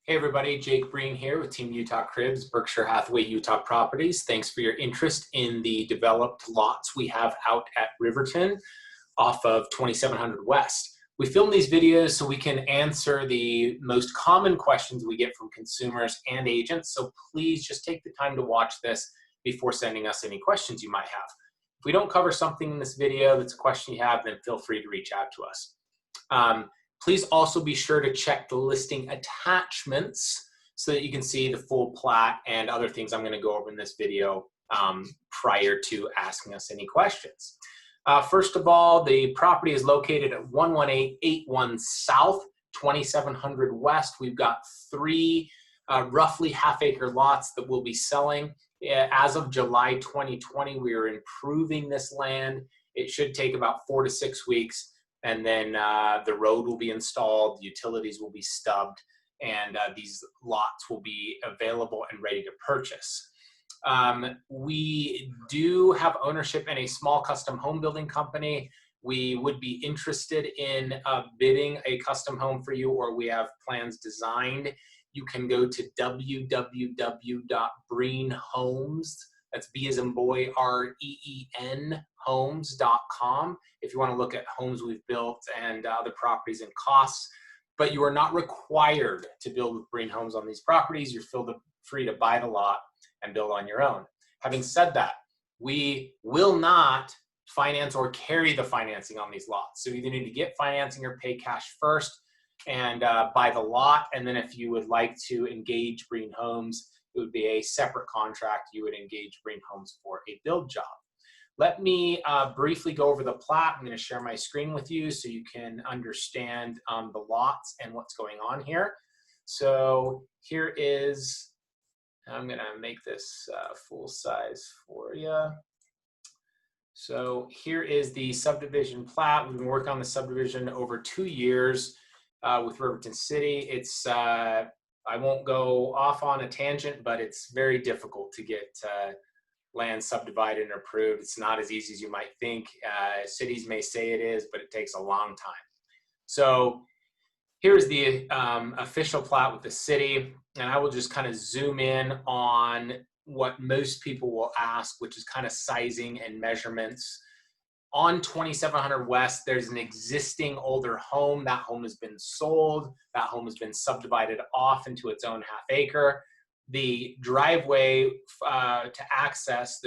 Hey everybody, Jake Breen here with Team Utah Cribs, Berkshire Hathaway Utah Properties. Thanks for your interest in the developed lots we have out at Riverton off of 2700 West. We film these videos so we can answer the most common questions we get from consumers and agents, so please just take the time to watch this before sending us any questions you might have. If we don't cover something in this video that's a question you have, then feel free to reach out to us. Please also be sure to check the listing attachments so that you can see the full plat and other things I'm going to go over in this video prior to asking us any questions. First of all, the property is located at 11881 South, 2700 West. We've got three roughly half-acre lots that we'll be selling. As of July 2020, we are improving this land. It should take about 4 to 6 weeks. And then the road will be installed, utilities will be stubbed, and these lots will be available and ready to purchase. We do have ownership in a small custom home building company. We would be interested in bidding a custom home for you, or we have plans designed. You can go to www.breenhomes, that's B as in boy, R-E-E-N, homes.com, if you want to look at homes we've built and other properties and costs. But you are not required to build with Breen Homes on these properties. You're free to buy the lot and build on your own. Having said that, we will not finance or carry the financing on these lots. So you either need to get financing or pay cash first and buy the lot. And then if you would like to engage Breen Homes, it would be a separate contract. You would engage Breen Homes for a build job. Let me briefly go over the plat. I'm going to share my screen with you so you can understand the lots and what's going on here. So here is, I'm going to make this full size for you. So here is the subdivision plat. We've been working on the subdivision over 2 years with Riverton City. It's I won't go off on a tangent, but it's very difficult to get land subdivided and approved. It's not as easy as you might think. Cities may say it is, but it takes a long time. So here's the official plat with the city, and I will just kind of zoom in on what most people will ask, which is kind of sizing and measurements. On 2700 West, there's an existing older home. That home has been sold. That home has been subdivided off into its own half acre. The driveway to access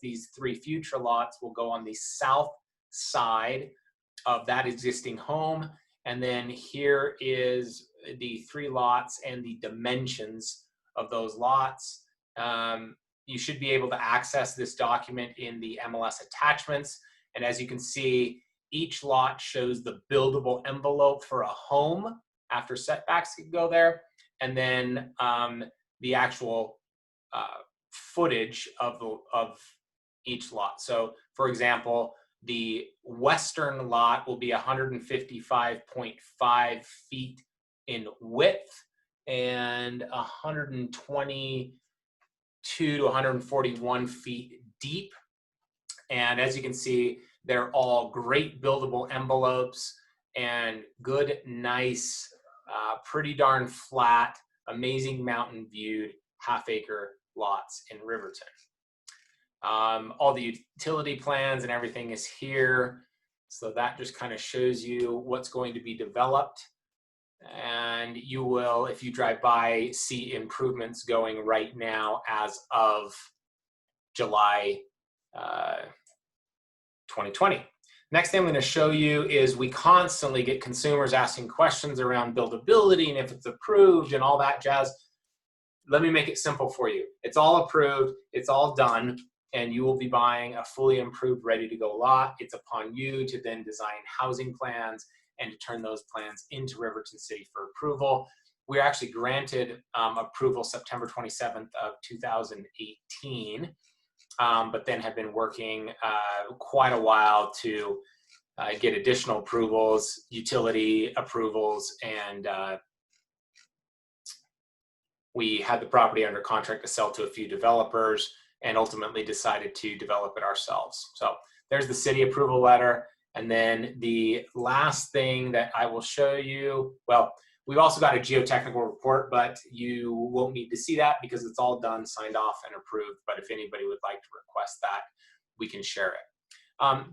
these three future lots will go on the south side of that existing home. And then here is the three lots and the dimensions of those lots. You should be able to access this document in the MLS attachments. And as you can see, each lot shows the buildable envelope for a home after setbacks can go there. And then the actual footage of each lot. So for example, the western lot will be 155.5 feet in width and 122 to 141 feet deep. And as you can see, they're all great buildable envelopes and good, nice, pretty darn flat, amazing mountain viewed half-acre lots in Riverton. All the utility plans and everything is here. So that just kind of shows you what's going to be developed. And you will, if you drive by, see improvements going right now as of July 2020. Next thing I'm going to show you is we constantly get consumers asking questions around buildability and if it's approved and all that jazz. Let me make it simple for you. It's all approved, it's all done, and you will be buying a fully improved, ready to go lot. It's upon you to then design housing plans and to turn those plans into Riverton City for approval. We were actually granted approval September 27th of 2018, but then have been working quite a while to get additional approvals, utility approvals, and we had the property under contract to sell to a few developers and ultimately decided to develop it ourselves. So there's the city approval letter. And then the last thing that I will show you, well, We've also got a geotechnical report, but you won't need to see that because it's all done, signed off, and approved. But if anybody would like to request that, we can share it.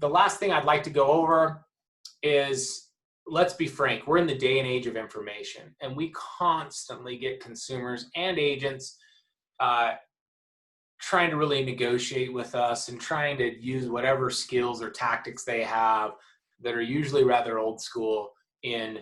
The last thing I'd like to go over is, let's be frank, we're in the day and age of information, and we constantly get consumers and agents trying to really negotiate with us and trying to use whatever skills or tactics they have that are usually rather old school in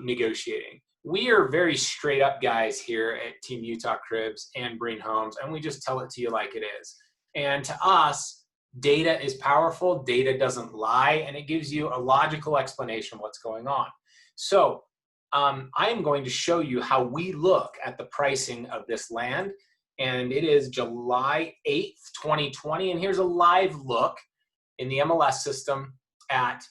negotiating. We are very straight up guys here at Team Utah Cribs and Breen Homes, and we just tell it to you like it is. And to us, data is powerful, data doesn't lie, and it gives you a logical explanation of what's going on. So I am going to show you how we look at the pricing of this land, and it is July 8th, 2020, and here's a live look in the MLS system at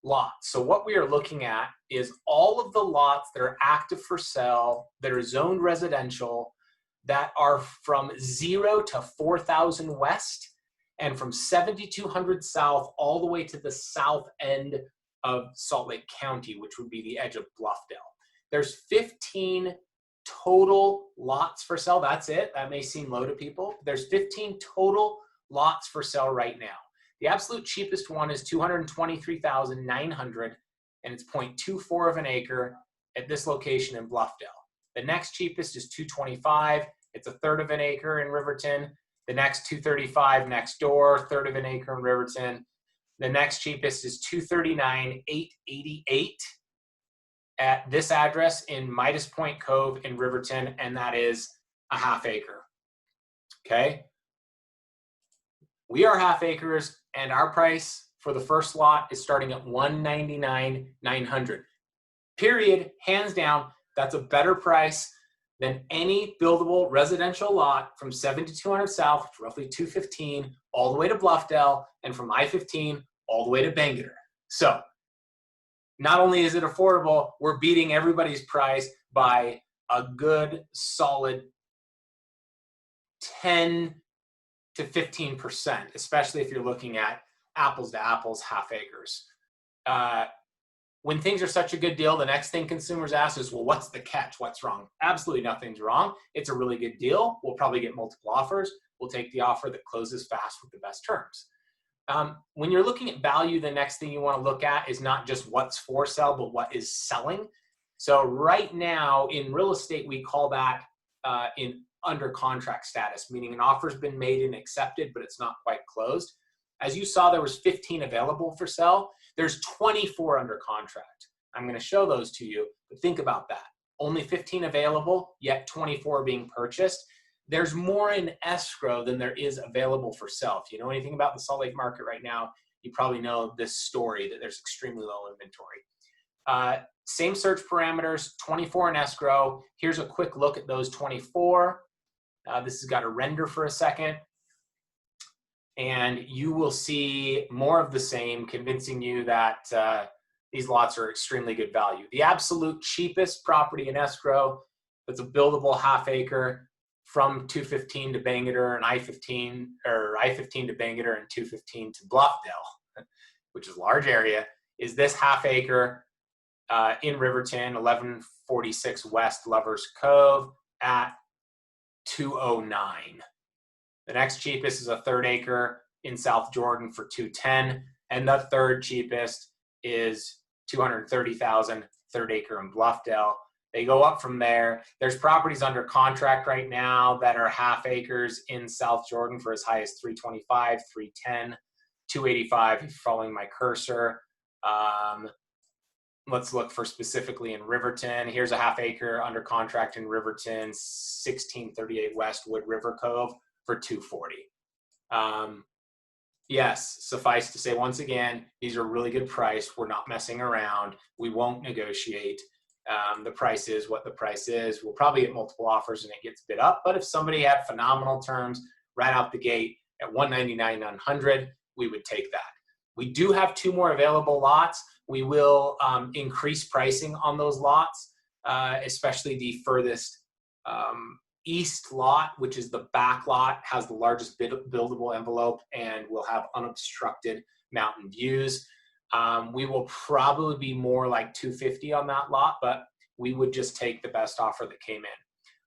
lots. So what we are looking at is all of the lots that are active for sale, that are zoned residential, that are from 0 to 4,000 west, and from 7,200 south all the way to the south end of Salt Lake County, which would be the edge of Bluffdale. There's 15 total lots for sale. That's it. That may seem low to people. There's 15 total lots for sale right now. The absolute cheapest one is $223,900, and it's 0.24 of an acre at this location in Bluffdale. The next cheapest is $225. It's a third of an acre in Riverton. The next $235 next door, third of an acre in Riverton. The next cheapest is $239,888 at this address in Midas Point Cove in Riverton, and that is a half acre. Okay? We are half acres, and our price for the first lot is starting at $199,900. Period, hands down. That's a better price than any buildable residential lot from 7,200 south, roughly 215, all the way to Bluffdale, and from I-15 all the way to Bangerter. So not only is it affordable, we're beating everybody's price by a good, solid 10 to 15%, especially if you're looking at apples to apples, half acres. When things are such a good deal, the next thing consumers ask is, well, what's the catch? What's wrong? Absolutely nothing's wrong. It's a really good deal. We'll probably get multiple offers. We'll take the offer that closes fast with the best terms. When you're looking at value, the next thing you want to look at is not just what's for sale, but what is selling. So right now in real estate, we call that in under contract status, meaning an offer's been made and accepted, but it's not quite closed. As you saw, there was 15 available for sale. There's 24 under contract. I'm going to show those to you, but think about that. Only 15 available, yet 24 being purchased. There's more in escrow than there is available for sale. If you know anything about the Salt Lake market right now, you probably know this story that there's extremely low inventory. Same search parameters, 24 in escrow. Here's a quick look at those 24. This has got a render for a second. And you will see more of the same, convincing you that these lots are extremely good value. The absolute cheapest property in escrow that's a buildable half acre from 215 to Bangerter and I-15, or I-15 to Bangerter and 215 to Bluffdale, which is a large area, is this half acre in Riverton, 1146 West Lovers Cove at $209. The next cheapest is a third acre in South Jordan for $210, and the third cheapest is $230,000, third acre in Bluffdale. They go up from there. There's properties under contract right now that are half acres in South Jordan for as high as $325, $310, $285 if you're following my cursor. Let's look for specifically in Riverton. Here's a half acre under contract in Riverton, 1638 West Wood River Cove for $240. Yes, suffice to say, once again, these are really good price. We're not messing around. We won't negotiate. The price is what the price is. We'll probably get multiple offers and it gets bid up. But if somebody had phenomenal terms right out the gate at $199,900, we would take that. We do have 2 more available lots. We will increase pricing on those lots, especially the furthest east lot, which is the back lot, has the largest buildable envelope and will have unobstructed mountain views. We will probably be more like $250 on that lot, but we would just take the best offer that came in.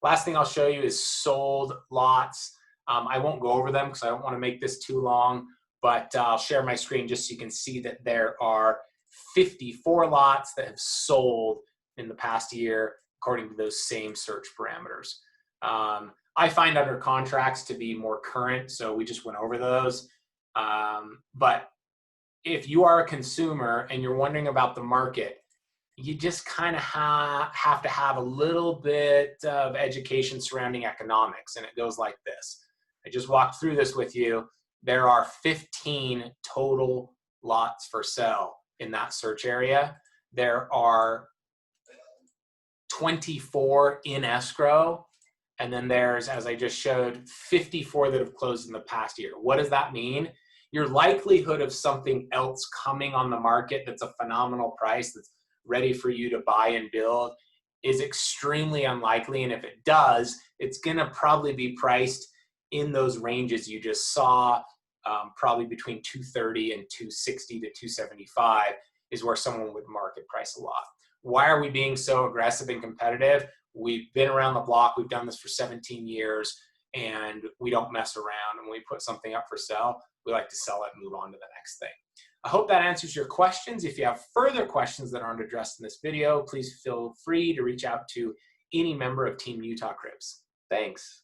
Last thing I'll show you is sold lots. I won't go over them because I don't want to make this too long, but I'll share my screen just so you can see that there are 54 lots that have sold in the past year according to those same search parameters. I find under contracts to be more current, so we just went over those. But if you are a consumer and you're wondering about the market, you just kind of have to have a little bit of education surrounding economics, and it goes like this. I just walked through this with you. There are 15 total lots for sale in that search area. There are 24 in escrow, and then there's, as I just showed, 54 that have closed in the past year. What does that mean? Your likelihood of something else coming on the market that's a phenomenal price, that's ready for you to buy and build, is extremely unlikely. And if it does, it's going to probably be priced in those ranges you just saw, probably between 230 and 260 to 275 is where someone would market price a lot. Why are we being so aggressive and competitive? We've been around the block. We've done this for 17 years, and we don't mess around. And when we put something up for sale, we like to sell it and move on to the next thing. I hope that answers your questions. If you have further questions that aren't addressed in this video, please feel free to reach out to any member of Team Utah Cribs. Thanks.